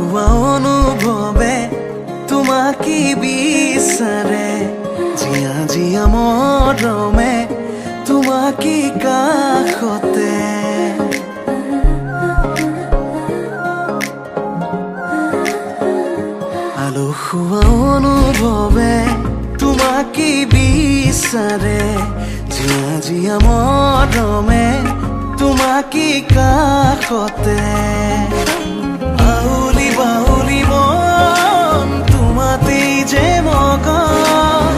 আলসুৱা অনুভৱে তোমাকে বিচাৰে জিয়া জিয়া মৰমে তোমাকে কাষতে আলসুৱা অনুভৱে তোমাকে বিচাৰে জিয়া জিয়া মৰমে তোমাকে কাষতে আউলি বাউলি মন তোমাতেই যে মগন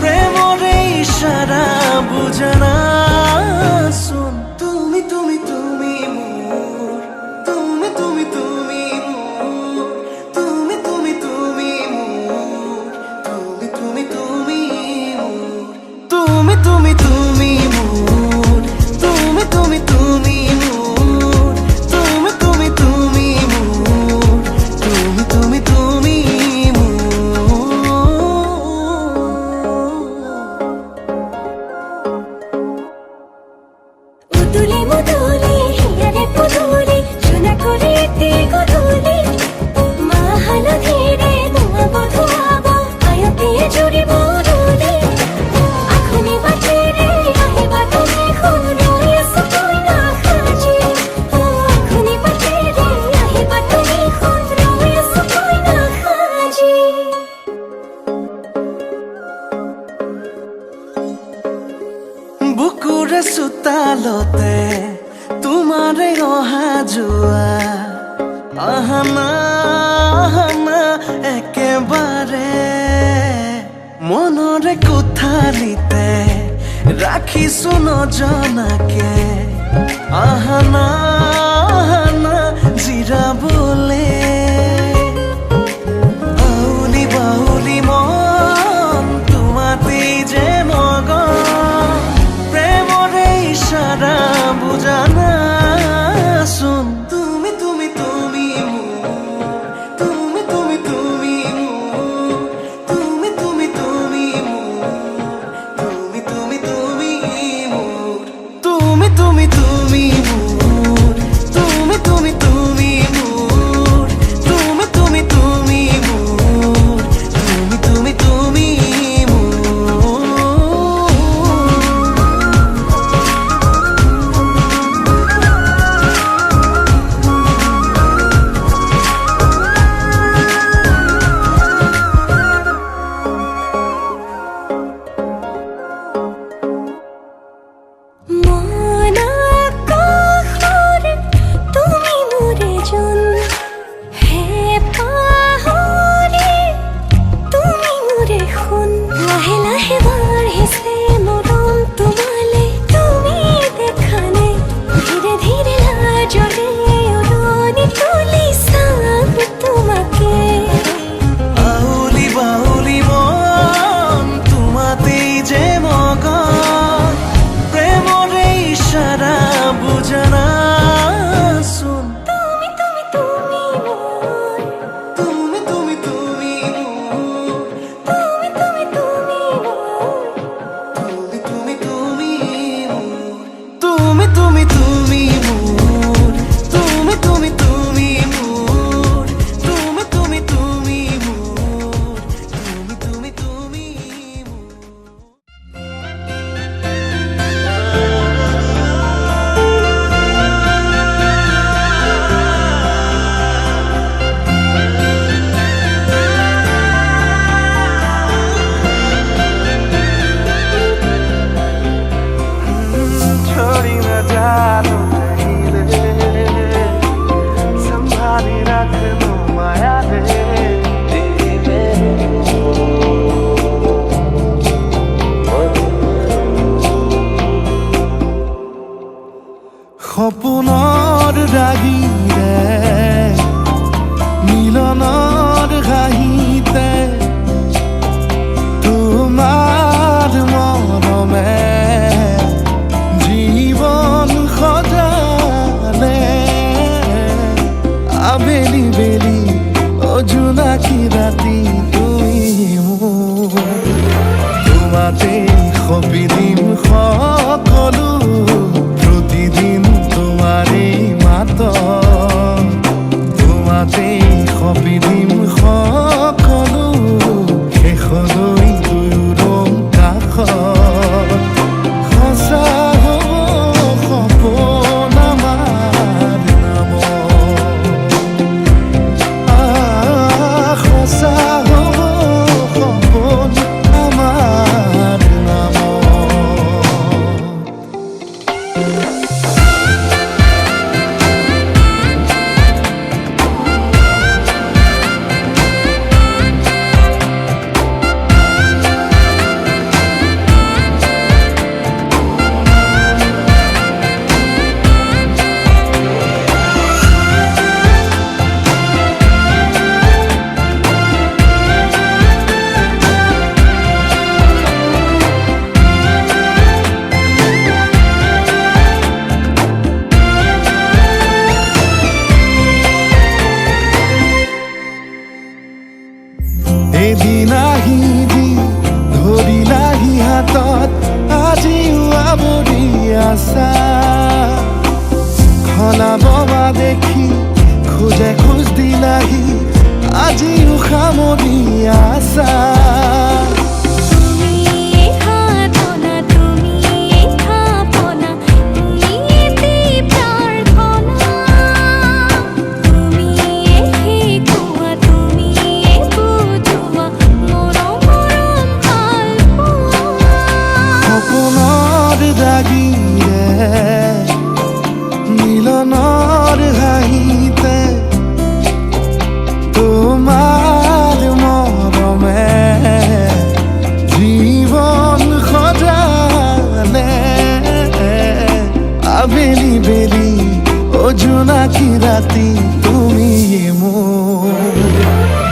প্ৰেমৰে ইশাৰা বুজানাচোন তুমি তুমি তুমি মোৰ তুমি তুমি তুমি মোৰ তুমি তুমি তুমি মোৰ তুমি তুমি তুমি মোৰ তুমি তুমি তুমি মোৰ তুমি তুমি তুমি মোৰ তুমি তুমি তুমি মোৰ তুমি তুমি তুমি মুদুলি মুদুলি হিয়ারে পুদুলি সোনা করে তে গধুলি মা হালা ধীরে তোমা বধুয়াব আয়তে জুড়ি বদুলি আখনি বাটে রে আহিবা তুমি খুন রয়েছ তুই না খাজি আখনি বাটে রে আহিবা তুমি খুন রয়েছ তুই না খাজি বুকুৰে চোতালতে তোমাৰে অহা যোৱা আহানা আহানা একেবাৰে মনৰে কোঠালিতে ৰাখিছো নজনাকে আহানা আহানা জিৰাবলে আউলি বাউলি মন তোমাতেই যে মগন প্ৰেমৰে ইশাৰা বুজানাচোন তুমি তুমি তুমি মোৰ তুমি তুমি তুমি মোৰ তুমি তুমি তুমি মোৰ তুমি তুমি তুমি মোৰ তুমি তুমি তুমি মোৰ তুমি তুমি তুমি মোৰ তুমি তুমি তুমি মোৰ তুমি তুমি তুমি মন আকাশৰ তুমি মোৰে জোন হে পাহৰি তুমি মোৰে সোণ লাহে লাহে বাঢ়িছে মৰম তোমালে তুমি দেখা নাই ধীৰে ধীৰে লাজৰে উৰণি তুলি চাম তোমাকে আউলি বাউলি মন তোমাতেই যে মগন প্ৰেমৰে ইশাৰা বুজানাচোন তুমি তুমি তুমি মোৰ তুমি তুমি তুমি মোৰ তুমি তুমি তুমি মোৰ তুমি তুমি তুমি মোৰ তুমি তুমি তুমি মোৰ তুমি তুমি তুমি মোৰ তুমি তুমি তুমি মোৰ তুমি তুমি তুমি छोड़ी न जानो नहीं रे संभाली रख लो माया रे সপোনৰ ৰাগিৰে মিলনৰ ঘাঁহিতে তোমাৰ মৰমে জীৱন সজালে আবেলি বেলি অজোনাকি ৰাতি তুমি মোৰ তোমাতেই সপিদিম সকলো প্ৰতিদিন তোমাৰেই মাত তোমাতেই সপিদিম সকলো শেষলৈ দুয়োৰং কাষত সঁচা হ'ব সপোন আমাৰ নামত সঁচা হ'ব সপোন আমাৰ নামত এদিন আহিবি ধৰিলাহি হাতত আজিও আৱৰি আছা খলাব বা দেখি খোজে খোজ দিলাহি আজিও সামৰি আছা মিলনৰ হাঁহিতে তোমাৰ মৰমে জীৱন সজালে আবেলি বেলি জোনাকী ৰাতি তুমি মোৰ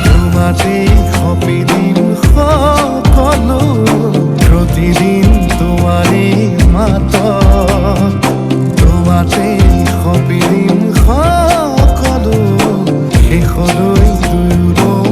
তোমাতে সপিদিম সকলো প্ৰতিদিন তোমাৰে মাতত তোমাতে সপিদিম সকলো শেষলৈ দুয়োৰং